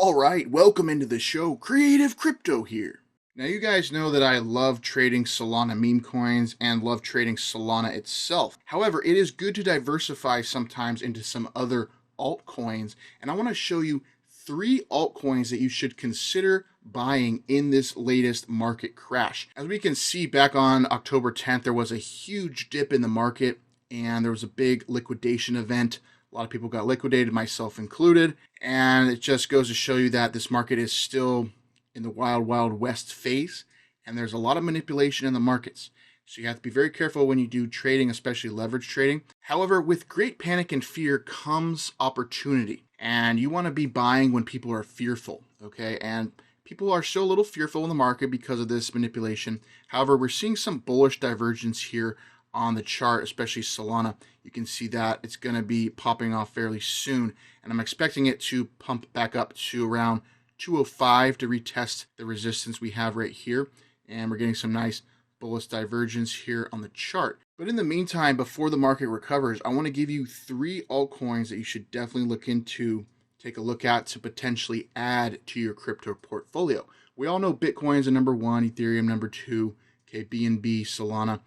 All right, welcome into the show. Creative Crypto here. Now, you guys know that I love trading Solana meme coins and love trading Solana itself. However, it is good to diversify sometimes into some other altcoins, and I want to show you 3 altcoins that you should consider buying in this latest market crash. As we can see, back on October 10th, there was a huge dip in the market and there was a big liquidation event. A lot of people got liquidated, myself included, and it just goes to show you that this market is still in the wild, wild west phase, and there's a lot of manipulation in the markets. So you have to be very careful when you do trading, especially leverage trading. However, with great panic and fear comes opportunity, and you want to be buying when people are fearful, okay? And people are still a little fearful in the market because of this manipulation. However, we're seeing some bullish divergence here on the chart, especially Solana. You can see that it's going to be popping off fairly soon, and I'm expecting it to pump back up to around 205 to retest the resistance we have right here, and we're getting some nice bullish divergence here on the chart. But in the meantime, before the market recovers, I want to give you 3 altcoins that you should definitely look into, take a look at to potentially add to your crypto portfolio. We all know Bitcoin is a number 1, Ethereum number 2, okay, BNB, Solana,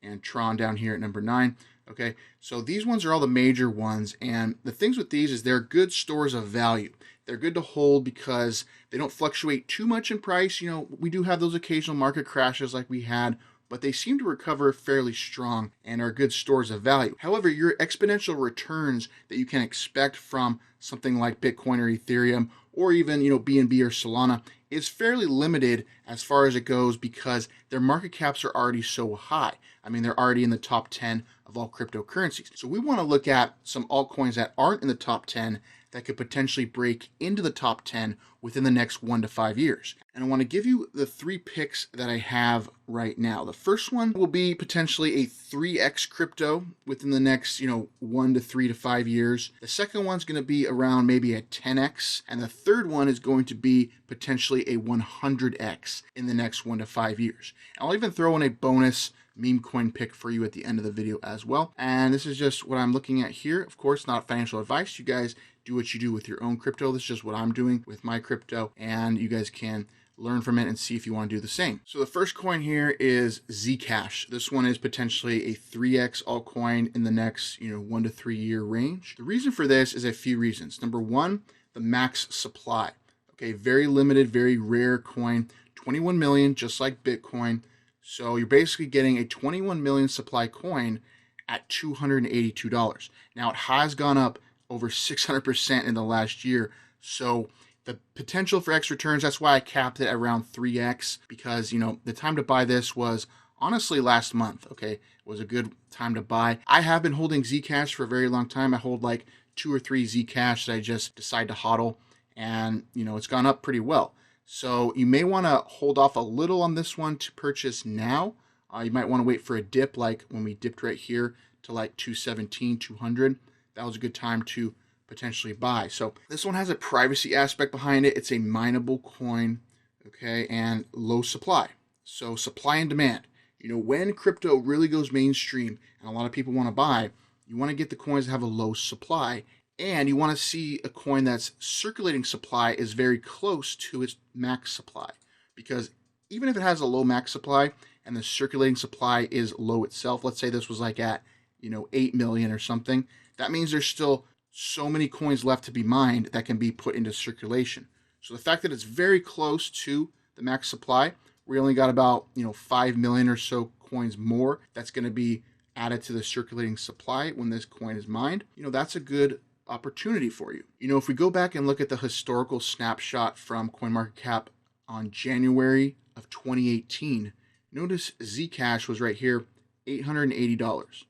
and Tron down here at number 9. Okay, so these ones are all the major ones, and the things with these is they're good stores of value. They're good to hold because they don't fluctuate too much in price. You know, we do have those occasional market crashes like we had, but they seem to recover fairly strong and are good stores of value. However, your exponential returns that you can expect from something like Bitcoin or Ethereum, or even, BNB or Solana, is fairly limited as far as it goes because their market caps are already so high. I mean, they're already in the top 10 of all cryptocurrencies. So we want to look at some altcoins that aren't in the top 10 that could potentially break into the top 10 within the next 1 to 5 years. And I want to give you the 3 picks that I have right now. The first one will be potentially a 3x crypto within the next, 1 to 3 to 5 years. The second one's going to be around maybe a 10x. And the third one is going to be potentially a 100x in the next 1 to 5 years. And I'll even throw in a bonus meme coin pick for you at the end of the video as well. And this is just what I'm looking at here. Of course, not financial advice. You guys do what you do with your own crypto. This is just what I'm doing with my crypto, and you guys can learn from it and see if you want to do the same. So the first coin here is Zcash. This one is potentially a 3x altcoin in the next, 1 to 3 year range. The reason for this is a few reasons. Number 1, the max supply. Okay, very limited, very rare coin, 21 million, just like Bitcoin. So you're basically getting a 21 million supply coin at $282. Now it has gone up over 600% in the last year. So the potential for X returns, that's why I capped it around 3X, because, the time to buy this was honestly last month. Okay, it was a good time to buy. I have been holding Zcash for a very long time. I hold like 2 or 3 Zcash that I just decide to hodl, and, it's gone up pretty well. So you may want to hold off a little on this one to purchase now. You might want to wait for a dip, like when we dipped right here to like 217, 200. That was a good time to potentially buy. So this one has a privacy aspect behind it. It's a mineable coin, okay, and low supply. So supply and demand. When crypto really goes mainstream and a lot of people want to buy, you want to get the coins that have a low supply, and you want to see a coin that's circulating supply is very close to its max supply. Because even if it has a low max supply and the circulating supply is low itself, let's say this was like at, 8 million or something, that means there's still so many coins left to be mined that can be put into circulation. So the fact that it's very close to the max supply, we only got about, 5 million or so coins more that's going to be added to the circulating supply when this coin is mined. That's a good opportunity for you. If we go back and look at the historical snapshot from CoinMarketCap on January of 2018, notice Zcash was right here, $880.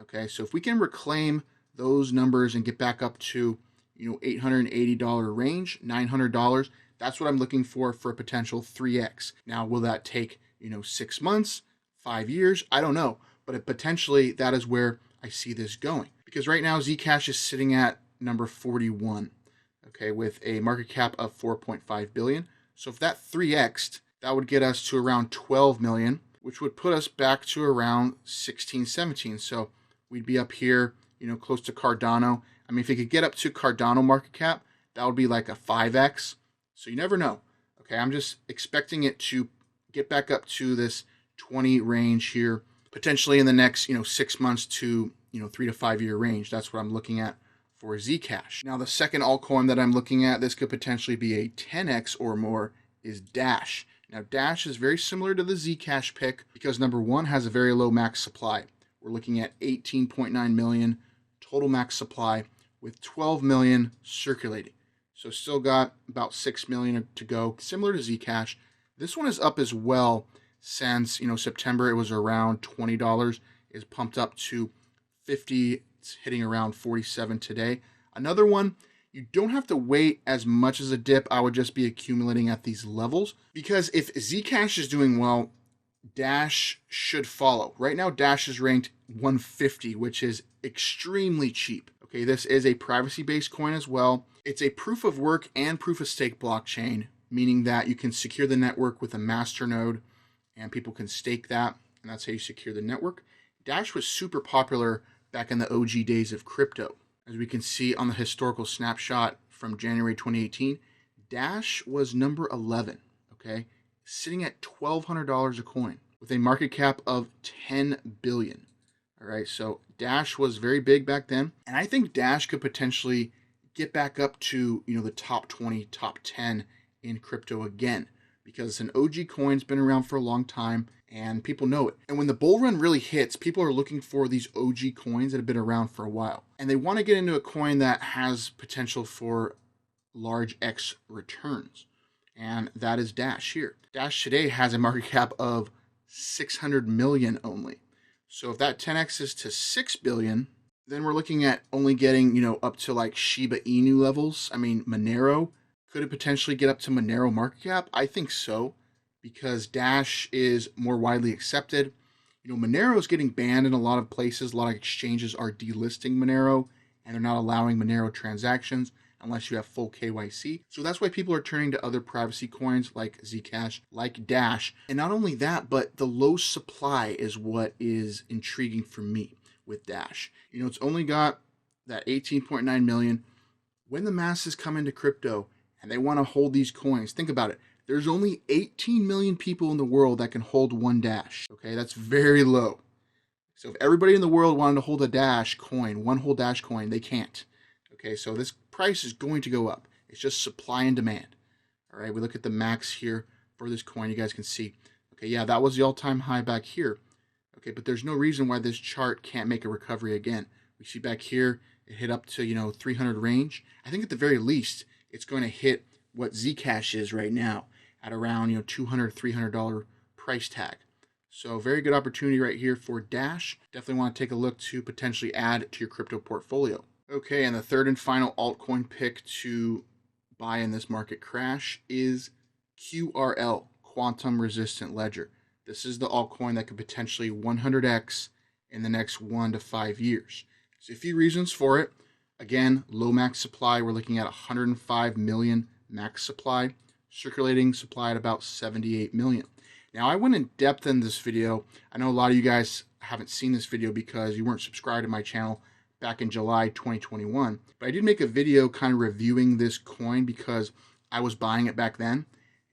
Okay, so if we can reclaim those numbers and get back up to, $880 range, $900, that's what I'm looking for a potential 3x. Now, will that take, 6 months, 5 years? I don't know, but potentially that is where I see this going. Because right now Zcash is sitting at number 41, okay, with a market cap of 4.5 billion. So if that 3x'd, that would get us to around 12 million, which would put us back to around 16, 17. So we'd be up here, close to Cardano. I mean, if it could get up to Cardano market cap, that would be like a 5x. So you never know. Okay, I'm just expecting it to get back up to this 20 range here, potentially in the next 6 months to 3 to 5 year range. That's what I'm looking at for Zcash. Now the second altcoin that I'm looking at, this could potentially be a 10x or more, is Dash. Now Dash is very similar to the Zcash pick because number one has a very low max supply. We're looking at 18.9 million total max supply with 12 million circulating. So still got about 6 million to go, similar to Zcash. This one is up as well since September. It was around $20. It's pumped up to 50. It's hitting around 47 today. Another one, you don't have to wait as much as a dip. I would just be accumulating at these levels because if Zcash is doing well, Dash should follow. Right now, Dash is ranked 150, which is extremely cheap. Okay, this is a privacy-based coin as well. It's a proof of work and proof of stake blockchain, meaning that you can secure the network with a master node and people can stake that, and that's how you secure the network. Dash was super popular back in the OG days of crypto. As we can see on the historical snapshot from January 2018, Dash was number 11, okay? Sitting at $1,200 a coin with a market cap of 10 billion. All right, so Dash was very big back then, and I think Dash could potentially get back up to the top 20, top 10 in crypto again because it's an OG coin. It's been around for a long time and people know it. And when the bull run really hits, people are looking for these OG coins that have been around for a while, and they want to get into a coin that has potential for large X returns, and that is Dash here. Dash today has a market cap of 600 million only. So if that 10x's to 6 billion, then we're looking at only getting, up to like Shiba Inu levels. I mean, Monero, could it potentially get up to Monero market cap? I think so, because Dash is more widely accepted. Monero is getting banned in a lot of places. A lot of exchanges are delisting Monero, and they're not allowing Monero transactions unless you have full KYC. So that's why people are turning to other privacy coins like Zcash, like Dash. And not only that, but the low supply is what is intriguing for me with Dash. It's only got that 18.9 million. When the masses come into crypto and they want to hold these coins, think about it. There's only 18 million people in the world that can hold one Dash. Okay, that's very low. So if everybody in the world wanted to hold a Dash coin, one whole Dash coin, they can't. Okay, so this price is going to go up. It's just supply and demand. All right, we look at the max here for this coin. You guys can see, okay, yeah, that was the all-time high back here. Okay, but there's no reason why this chart can't make a recovery again. We see back here, it hit up to, 300 range. I think at the very least, it's going to hit what Zcash is right now at around, $200, $300 price tag. So very good opportunity right here for Dash. Definitely want to take a look to potentially add to your crypto portfolio. Okay, and the third and final altcoin pick to buy in this market crash is QRL, Quantum Resistant Ledger. This is the altcoin that could potentially 100x in the next 1 to 5 years. There's a few reasons for it. Again, low max supply. We're looking at 105 million max supply. Circulating supply at about 78 million. Now, I went in depth in this video. I know a lot of you guys haven't seen this video because you weren't subscribed to my channel back in July 2021. But I did make a video kind of reviewing this coin because I was buying it back then.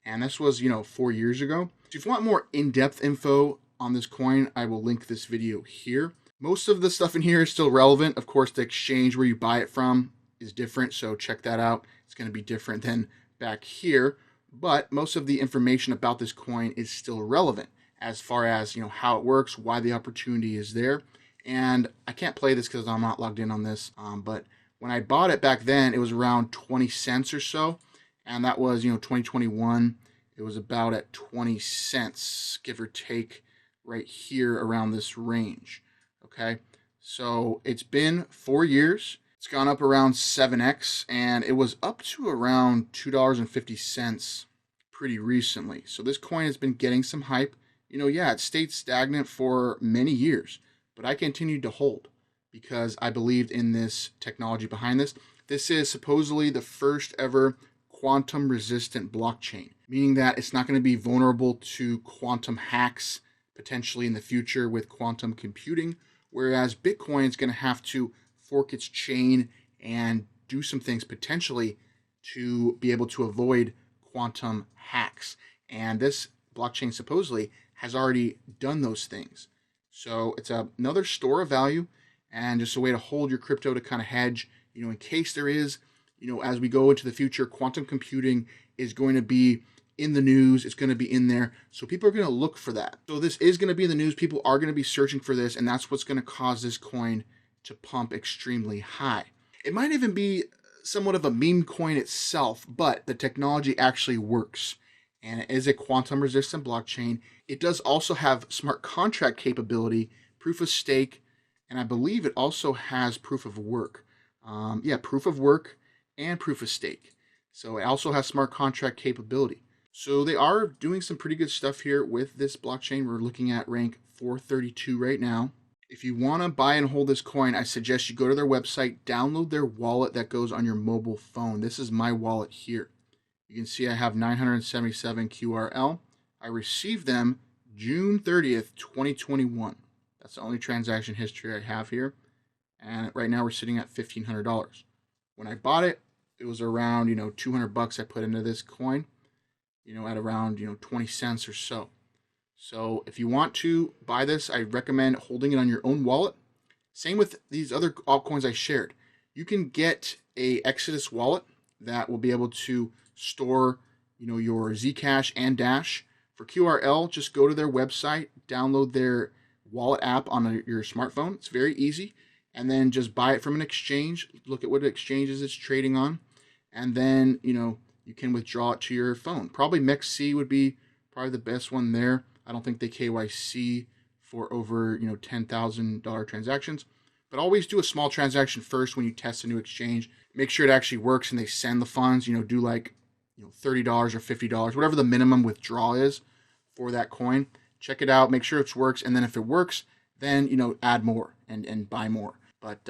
And this was, 4 years ago. So if you want more in-depth info on this coin, I will link this video here. Most of the stuff in here is still relevant. Of course, the exchange where you buy it from is different, so check that out. It's going to be different than back here. But most of the information about this coin is still relevant as far as, how it works, why the opportunity is there. And I can't play this because I'm not logged in on this. But when I bought it back then, it was around 20 cents or so. And that was, 2021. It was about at 20 cents, give or take, right here around this range. Okay, so it's been 4 years. It's gone up around 7x, and it was up to around $2.50 pretty recently. So this coin has been getting some hype. Yeah, it stayed stagnant for many years, but I continued to hold because I believed in this technology behind this. This is supposedly the first ever quantum resistant blockchain, meaning that it's not going to be vulnerable to quantum hacks potentially in the future with quantum computing, whereas Bitcoin is going to have to fork its chain and do some things potentially to be able to avoid quantum hacks. And this blockchain supposedly has already done those things. So it's another store of value and just a way to hold your crypto to kind of hedge, in case there is, as we go into the future, quantum computing is going to be in the news. It's going to be in there. So people are going to look for that. So this is going to be in the news. People are going to be searching for this, and that's what's going to cause this coin to pump extremely high. It might even be somewhat of a meme coin itself, but the technology actually works. And it is a quantum resistant blockchain. It does also have smart contract capability, proof of stake, and I believe it also has proof of work. Proof of work and proof of stake. So it also has smart contract capability. So they are doing some pretty good stuff here with this blockchain. We're looking at rank 432 right now. If you want to buy and hold this coin, I suggest you go to their website, download their wallet that goes on your mobile phone. This is my wallet here. You can see I have 977 QRL. I received them June 30th, 2021. That's the only transaction history I have here. And right now we're sitting at $1,500. When I bought it, it was around, $200 I put into this coin, at around, 20 cents or so. So if you want to buy this, I recommend holding it on your own wallet. Same with these other altcoins I shared. You can get a Exodus wallet that will be able to store, your Zcash and Dash. For QRL, just go to their website, download their wallet app on your smartphone. It's very easy. And then just buy it from an exchange. Look at what exchanges it's trading on. And then, you can withdraw it to your phone. Probably MEXC would be probably the best one there. I don't think they KYC for over, $10,000 transactions. But always do a small transaction first when you test a new exchange. Make sure it actually works and they send the funds. Do like, $30 or $50, whatever the minimum withdrawal is for that coin. Check it out. Make sure it works. And then if it works, then, add more and buy more. But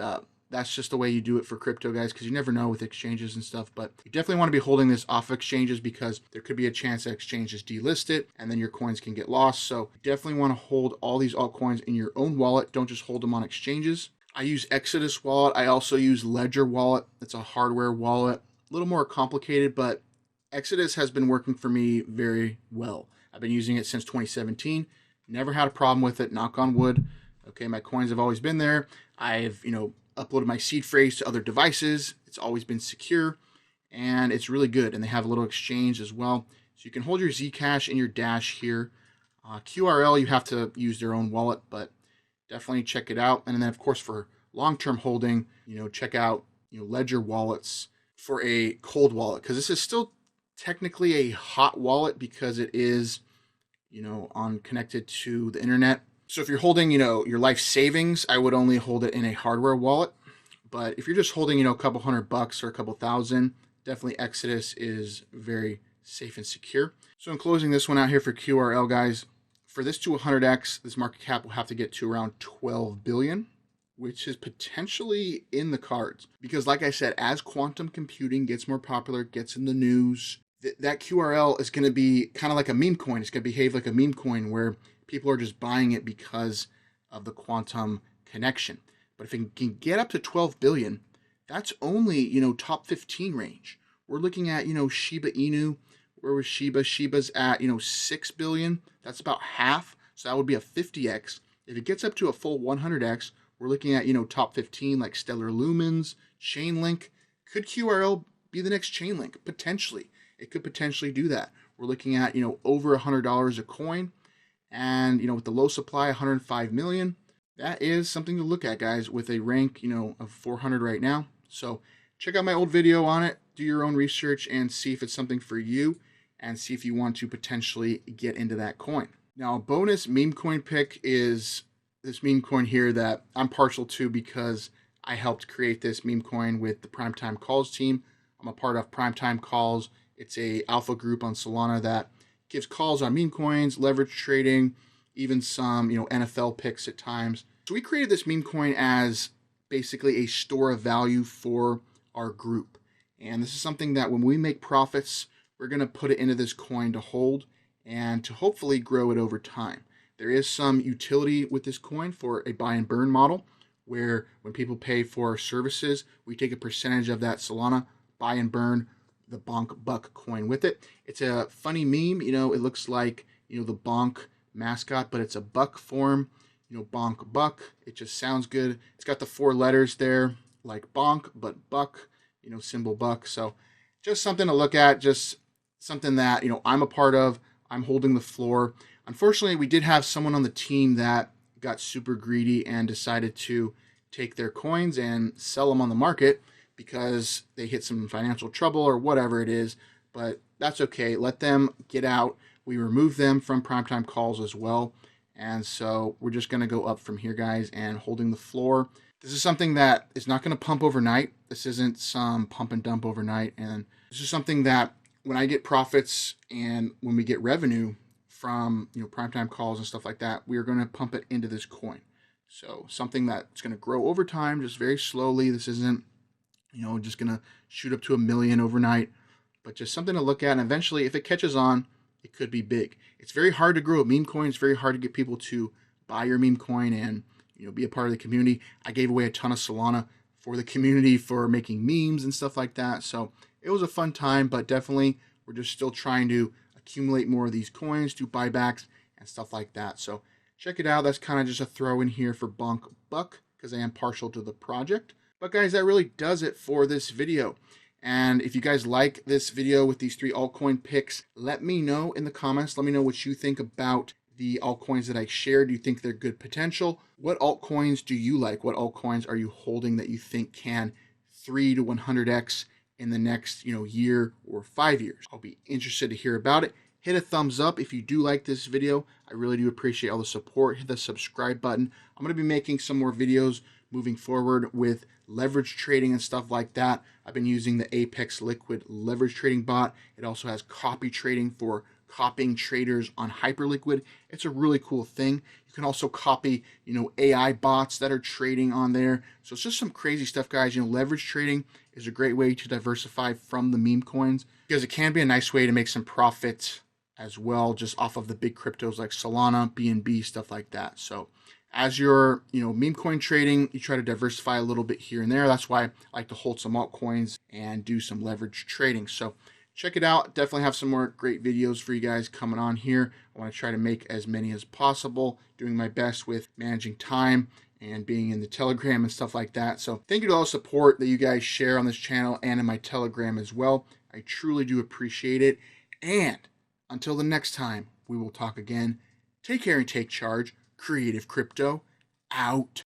that's just the way you do it for crypto, guys, because you never know with exchanges and stuff. But you definitely want to be holding this off exchanges because there could be a chance that exchanges delist it and then your coins can get lost. So you definitely want to hold all these altcoins in your own wallet. Don't just hold them on exchanges. I use Exodus wallet. I also use Ledger wallet. It's a hardware wallet. A little more complicated, but Exodus has been working for me very well. I've been using it since 2017. Never had a problem with it, knock on wood. Okay, my coins have always been there. I've, uploaded my seed phrase to other devices. It's always been secure and it's really good. And they have a little exchange as well. So you can hold your Zcash and your Dash here. QRL, you have to use their own wallet, but definitely check it out. And then of course for long-term holding, check out, Ledger wallets for a cold wallet, because this is still technically a hot wallet because it is, connected to the internet. So if you're holding, your life savings, I would only hold it in a hardware wallet. But if you're just holding, a couple $100 or a couple thousand, definitely Exodus is very safe and secure. So in closing this one out here for QRL, guys, for this to 100x, this market cap will have to get to around 12 billion, which is potentially in the cards. Because like I said, as quantum computing gets more popular, gets in the news, that QRL is going to be kind of like a meme coin. It's going to behave like a meme coin where people are just buying it because of the quantum connection. But if it can get up to 12 billion, that's only, top 15 range. We're looking at, Shiba Inu. Where was Shiba? Shiba's at, 6 billion. That's about half. So that would be a 50x. If it gets up to a full 100x, we're looking at, top 15 like Stellar Lumens, Chainlink. Could QRL be the next Chainlink? Potentially. It could potentially do that. We're looking at, over $100 a coin. And, with the low supply, 105 million, that is something to look at, guys, with a rank, of 400 right now. So check out my old video on it, do your own research and see if it's something for you and see if you want to potentially get into that coin. Now, a bonus meme coin pick is this meme coin here that I'm partial to because I helped create this meme coin with the Primetime Calls team. I'm a part of Primetime Calls. It's a alpha group on Solana that gives calls on meme coins, leverage trading, even some, NFL picks at times. So we created this meme coin as basically a store of value for our group. And this is something that when we make profits, we're going to put it into this coin to hold and to hopefully grow it over time. There is some utility with this coin for a buy and burn model, where when people pay for our services, we take a percentage of that Solana, buy and burn, the bonk buck coin with it. It's a funny meme, you know, it looks like, you know, the bonk mascot, but it's a buck form, you know, bonk buck. It just sounds good. It's got the 4 letters there, like bonk, but buck, you know, symbol buck. So just something to look at, just something that, you know, I'm a part of. I'm holding the floor. Unfortunately, we did have someone on the team that got super greedy and decided to take their coins and sell them on the market because they hit some financial trouble or whatever it is, but that's okay. Let them get out. We remove them from primetime calls as well. And so we're just going to go up from here, guys, and holding the floor. This is something that is not going to pump overnight. This isn't some pump and dump overnight. And this is something that when I get profits and when we get revenue from, you know, primetime calls and stuff like that, we are going to pump it into this coin. So something that's going to grow over time, just very slowly. This isn't, you know, just going to shoot up to 1 million overnight, but just something to look at. And eventually, if it catches on, it could be big. It's very hard to grow a meme coin. It's very hard to get people to buy your meme coin and, you know, be a part of the community. I gave away a ton of Solana for the community for making memes and stuff like that. So it was a fun time, but definitely we're just still trying to accumulate more of these coins, do buybacks and stuff like that. So check it out. That's kind of just a throw in here for bonk buck because I am partial to the project. But guys, that really does it for this video. And if you guys like this video with these 3 altcoin picks, let me know in the comments. Let me know what you think about the altcoins that I shared. Do you think they're good potential? What altcoins do you like? What altcoins are you holding that you think can 3 to 100x in the next, you know, year or 5 years? I'll be interested to hear about it. Hit a thumbs up if you do like this video. I really do appreciate all the support. Hit the subscribe button. I'm going to be making some more videos moving forward with leverage trading and stuff like that. I've been using the Apex Liquid leverage trading bot. It also has copy trading for copying traders on Hyperliquid. It's a really cool thing. You can also copy, you know, AI bots that are trading on there. So it's just some crazy stuff, guys. You know, leverage trading is a great way to diversify from the meme coins because it can be a nice way to make some profit as well, just off of the big cryptos like Solana, BNB, stuff like that. So as you're, you know, meme coin trading, you try to diversify a little bit here and there. That's why I like to hold some altcoins and do some leverage trading. So check it out. Definitely have some more great videos for you guys coming on here. I want to try to make as many as possible, doing my best with managing time and being in the Telegram and stuff like that. So thank you to all the support that you guys share on this channel and in my Telegram as well. I truly do appreciate it. And until the next time we will talk again, take care and take charge. Creative Crypto out.